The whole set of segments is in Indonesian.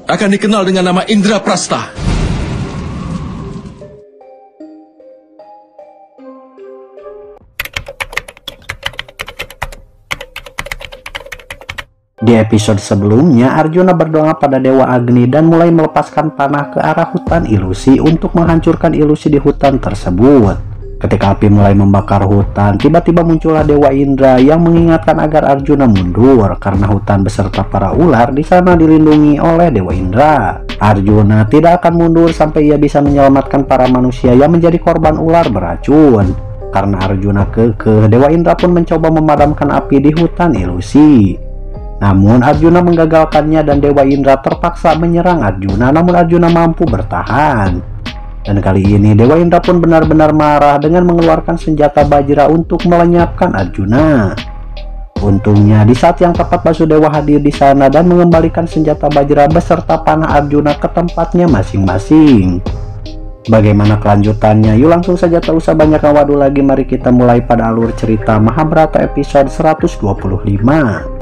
akan dikenal dengan nama Indraprastha. Di episode sebelumnya, Arjuna berdoa pada Dewa Agni dan mulai melepaskan panah ke arah hutan ilusi untuk menghancurkan ilusi di hutan tersebut. Ketika api mulai membakar hutan, tiba-tiba muncullah Dewa Indra yang mengingatkan agar Arjuna mundur karena hutan beserta para ular di sana dilindungi oleh Dewa Indra. Arjuna tidak akan mundur sampai ia bisa menyelamatkan para manusia yang menjadi korban ular beracun. Karena Arjuna kekeh, Dewa Indra pun mencoba memadamkan api di hutan ilusi. Namun Arjuna menggagalkannya dan Dewa Indra terpaksa menyerang Arjuna, namun Arjuna mampu bertahan. Dan kali ini Dewa Indra pun benar-benar marah dengan mengeluarkan senjata Bajra untuk melenyapkan Arjuna. Untungnya di saat yang tepat Basudewa hadir di sana dan mengembalikan senjata Bajra beserta panah Arjuna ke tempatnya masing-masing. Bagaimana kelanjutannya? Yuk langsung saja, tak usah banyak ngawadu lagi, mari kita mulai pada alur cerita Mahabharata episode 125.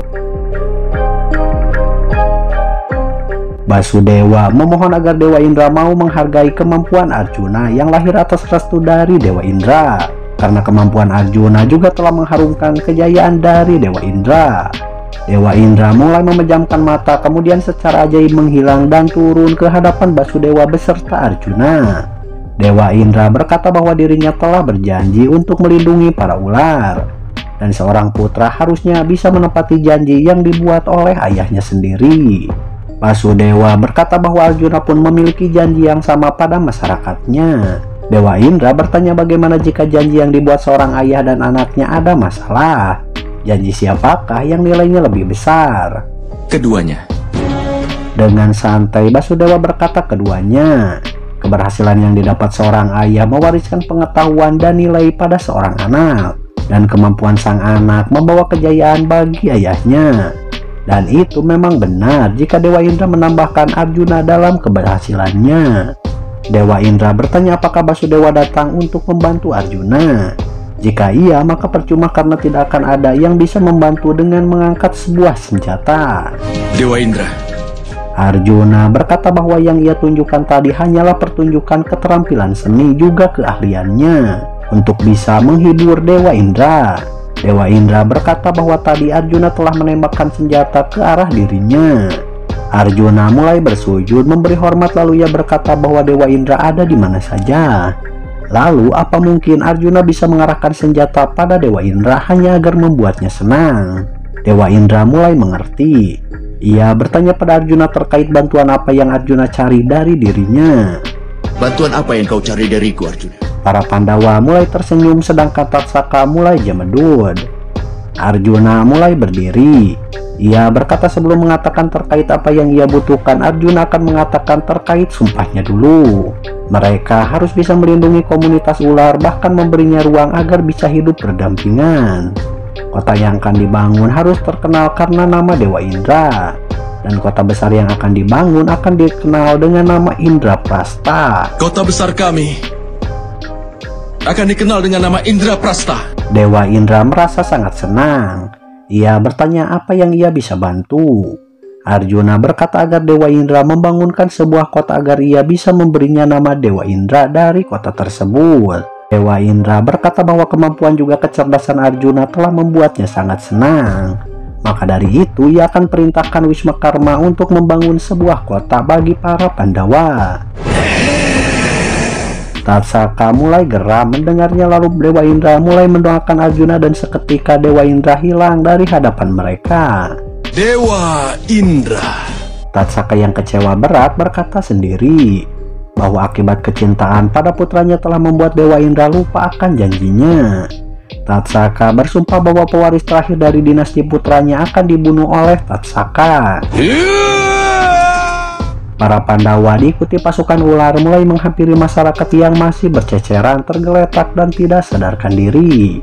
Basudewa memohon agar Dewa Indra mau menghargai kemampuan Arjuna yang lahir atas restu dari Dewa Indra. Karena kemampuan Arjuna juga telah mengharumkan kejayaan dari Dewa Indra. Dewa Indra mulai memejamkan mata, kemudian secara ajaib menghilang dan turun ke hadapan Basudewa beserta Arjuna. Dewa Indra berkata bahwa dirinya telah berjanji untuk melindungi para ular. Dan seorang putra harusnya bisa menepati janji yang dibuat oleh ayahnya sendiri. Basudewa berkata bahwa Arjuna pun memiliki janji yang sama pada masyarakatnya. Dewa Indra bertanya bagaimana jika janji yang dibuat seorang ayah dan anaknya ada masalah. Janji siapakah yang nilainya lebih besar? Keduanya. Dengan santai Basudewa berkata keduanya. Keberhasilan yang didapat seorang ayah mewariskan pengetahuan dan nilai pada seorang anak. Dan kemampuan sang anak membawa kejayaan bagi ayahnya. Dan itu memang benar jika Dewa Indra menambahkan Arjuna dalam keberhasilannya. Dewa Indra bertanya apakah Basudewa datang untuk membantu Arjuna. Jika iya, maka percuma karena tidak akan ada yang bisa membantu dengan mengangkat sebuah senjata. Dewa Indra. Arjuna berkata bahwa yang ia tunjukkan tadi hanyalah pertunjukan keterampilan seni juga keahliannya untuk bisa menghibur Dewa Indra. Dewa Indra berkata bahwa tadi Arjuna telah menembakkan senjata ke arah dirinya. Arjuna mulai bersujud memberi hormat, lalu ia berkata bahwa Dewa Indra ada di mana saja. Lalu apa mungkin Arjuna bisa mengarahkan senjata pada Dewa Indra hanya agar membuatnya senang? Dewa Indra mulai mengerti. Ia bertanya pada Arjuna terkait bantuan apa yang Arjuna cari dari dirinya. Bantuan apa yang kau cari dariku, Arjuna? Para Pandawa mulai tersenyum sedangkan Tatsaka mulai jemedut. Arjuna mulai berdiri. Ia berkata sebelum mengatakan terkait apa yang ia butuhkan, Arjuna akan mengatakan terkait sumpahnya dulu. Mereka harus bisa melindungi komunitas ular, bahkan memberinya ruang agar bisa hidup berdampingan. Kota yang akan dibangun harus terkenal karena nama Dewa Indra. Dan kota besar yang akan dibangun akan dikenal dengan nama Indraprastha. Kota besar kami akan dikenal dengan nama Indraprastha. Dewa Indra merasa sangat senang. Ia bertanya apa yang ia bisa bantu. Arjuna berkata agar Dewa Indra membangunkan sebuah kota agar ia bisa memberinya nama Dewa Indra dari kota tersebut. Dewa Indra berkata bahwa kemampuan juga kecerdasan Arjuna telah membuatnya sangat senang. Maka dari itu ia akan perintahkan Wismakarma untuk membangun sebuah kota bagi para Pandawa. Tatsaka mulai geram mendengarnya, lalu Dewa Indra mulai mendoakan Arjuna dan seketika Dewa Indra hilang dari hadapan mereka. Dewa Indra. Tatsaka yang kecewa berat berkata sendiri bahwa akibat kecintaan pada putranya telah membuat Dewa Indra lupa akan janjinya. Tatsaka bersumpah bahwa pewaris terakhir dari dinasti putranya akan dibunuh oleh Tatsaka. Para Pandawa diikuti pasukan ular mulai menghampiri masyarakat yang masih berceceran, tergeletak dan tidak sadarkan diri.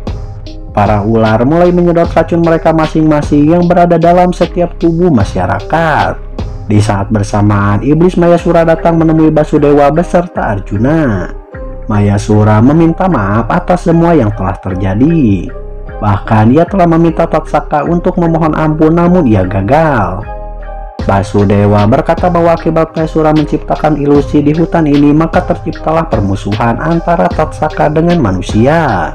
Para ular mulai menyedot racun mereka masing-masing yang berada dalam setiap tubuh masyarakat. Di saat bersamaan, iblis Mayasura datang menemui Basudewa beserta Arjuna. Mayasura meminta maaf atas semua yang telah terjadi. Bahkan ia telah meminta Tatsaka untuk memohon ampun, namun ia gagal. Basudewa berkata bahwa akibat Mayasura menciptakan ilusi di hutan ini, maka terciptalah permusuhan antara Tatsaka dengan manusia.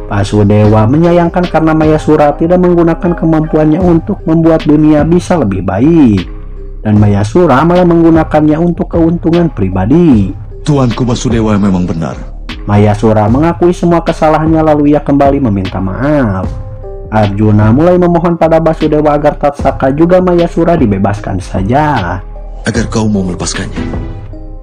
Basudewa menyayangkan karena Mayasura tidak menggunakan kemampuannya untuk membuat dunia bisa lebih baik, dan Mayasura malah menggunakannya untuk keuntungan pribadi. Tuanku Basudewa memang benar. Mayasura mengakui semua kesalahannya, lalu ia kembali meminta maaf. Arjuna mulai memohon pada Basudewa agar Tatsaka juga Mayasura dibebaskan saja. Agar kau mau melepaskannya.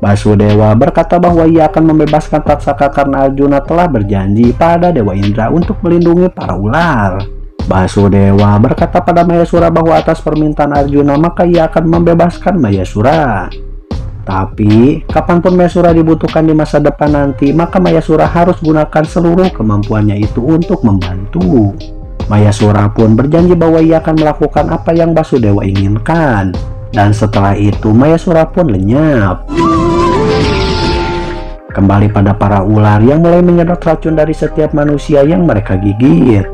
Basudewa berkata bahwa ia akan membebaskan Tatsaka karena Arjuna telah berjanji pada Dewa Indra untuk melindungi para ular. Basudewa berkata pada Mayasura bahwa atas permintaan Arjuna maka ia akan membebaskan Mayasura. Tapi kapanpun Mayasura dibutuhkan di masa depan nanti, maka Mayasura harus gunakan seluruh kemampuannya itu untuk membantu. Mayasura pun berjanji bahwa ia akan melakukan apa yang Basudewa inginkan. Dan setelah itu Mayasura pun lenyap. Kembali pada para ular yang mulai menyedot racun dari setiap manusia yang mereka gigit.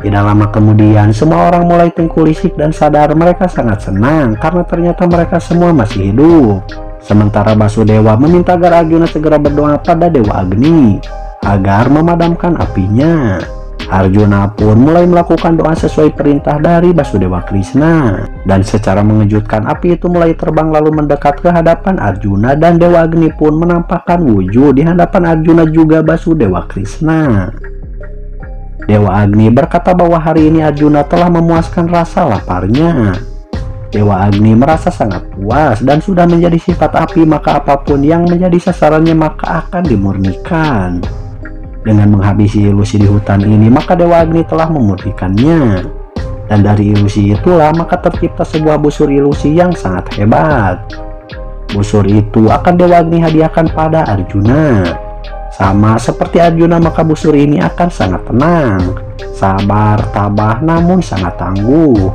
Tidak lama kemudian semua orang mulai tengkulisik dan sadar mereka sangat senang karena ternyata mereka semua masih hidup. Sementara Basudewa meminta agar Arjuna segera berdoa pada Dewa Agni agar memadamkan apinya. Arjuna pun mulai melakukan doa sesuai perintah dari Basudewa Krishna, dan secara mengejutkan api itu mulai terbang lalu mendekat ke hadapan Arjuna, dan Dewa Agni pun menampakkan wujud di hadapan Arjuna juga Basudewa Krishna. Dewa Agni berkata bahwa hari ini Arjuna telah memuaskan rasa laparnya. Dewa Agni merasa sangat puas dan sudah menjadi sifat api, maka apapun yang menjadi sasarannya maka akan dimurnikan. Dengan menghabisi ilusi di hutan ini, maka Dewa Agni telah memurnikannya. Dan dari ilusi itulah maka tercipta sebuah busur ilusi yang sangat hebat. Busur itu akan Dewa Agni hadiahkan pada Arjuna. Sama seperti Arjuna, maka busur ini akan sangat tenang, sabar, tabah, namun sangat tangguh.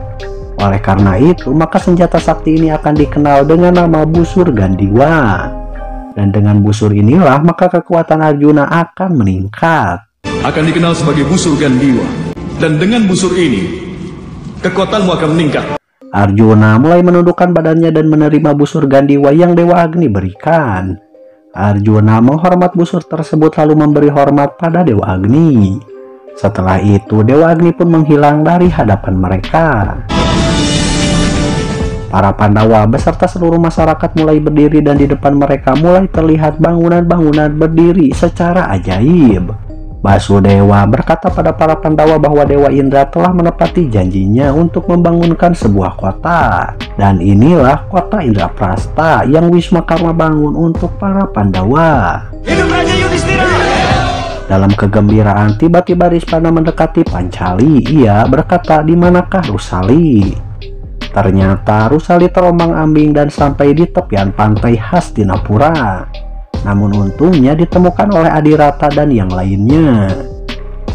Oleh karena itu, maka senjata sakti ini akan dikenal dengan nama busur Gandiwa. Dan dengan busur inilah maka kekuatan Arjuna akan meningkat. Akan dikenal sebagai busur Gandiwa. Dan dengan busur ini, kekuatanmu akan meningkat. Arjuna mulai menundukkan badannya dan menerima busur Gandiwa yang Dewa Agni berikan. Arjuna menghormat busur tersebut lalu memberi hormat pada Dewa Agni. Setelah itu Dewa Agni pun menghilang dari hadapan mereka. Para Pandawa beserta seluruh masyarakat mulai berdiri dan di depan mereka mulai terlihat bangunan-bangunan berdiri secara ajaib. Basudewa berkata pada para Pandawa bahwa Dewa Indra telah menepati janjinya untuk membangunkan sebuah kota. Dan inilah kota Indraprastha yang Wismakarma bangun untuk para Pandawa. Hidup Raja Yudhistira! Dalam kegembiraan tiba-tiba Rispana mendekati Pancali. Ia berkata, "Di manakah Rusali?" Ternyata Rusali terombang-ambing dan sampai di tepian pantai Hastinapura. Namun untungnya ditemukan oleh Adirata dan yang lainnya.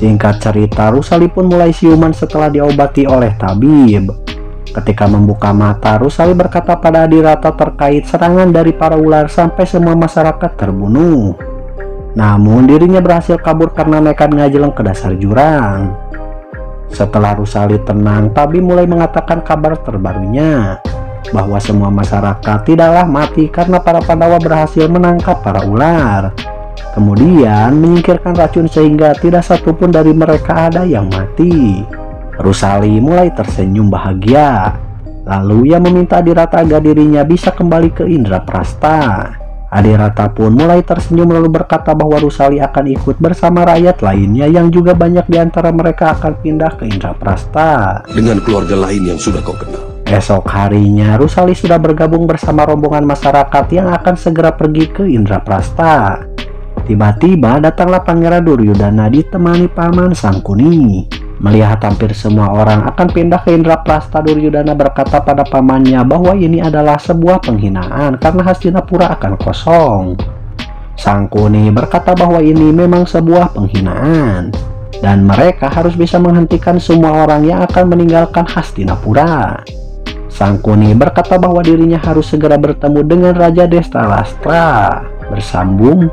Singkat cerita, Rusali pun mulai siuman setelah diobati oleh tabib. Ketika membuka mata, Rusali berkata pada Adirata terkait serangan dari para ular sampai semua masyarakat terbunuh. Namun dirinya berhasil kabur karena nekat ngajeleng ke dasar jurang. Setelah Rusali tenang, tabib mulai mengatakan kabar terbarunya bahwa semua masyarakat tidaklah mati karena para Pandawa berhasil menangkap para ular. Kemudian menyingkirkan racun sehingga tidak satupun dari mereka ada yang mati. Rusali mulai tersenyum bahagia. Lalu ia meminta Adirata agar dirinya bisa kembali ke Indraprastha. Adirata pun mulai tersenyum lalu berkata bahwa Rusali akan ikut bersama rakyat lainnya yang juga banyak di antara mereka akan pindah ke Indraprastha. Dengan keluarga lain yang sudah kau kenal. Esok harinya Rusali sudah bergabung bersama rombongan masyarakat yang akan segera pergi ke Indraprastha. Tiba-tiba datanglah Pangeran Duryudana ditemani paman Sangkuni. Melihat hampir semua orang akan pindah ke Indraprastha, Duryudana berkata pada pamannya bahwa ini adalah sebuah penghinaan karena Hastinapura akan kosong. Sangkuni berkata bahwa ini memang sebuah penghinaan dan mereka harus bisa menghentikan semua orang yang akan meninggalkan Hastinapura. Sangkuni berkata bahwa dirinya harus segera bertemu dengan Raja Destalastra. Bersambung.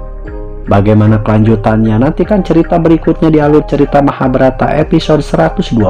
Bagaimana kelanjutannya? Nantikan cerita berikutnya di alur cerita Mahabharata episode 126.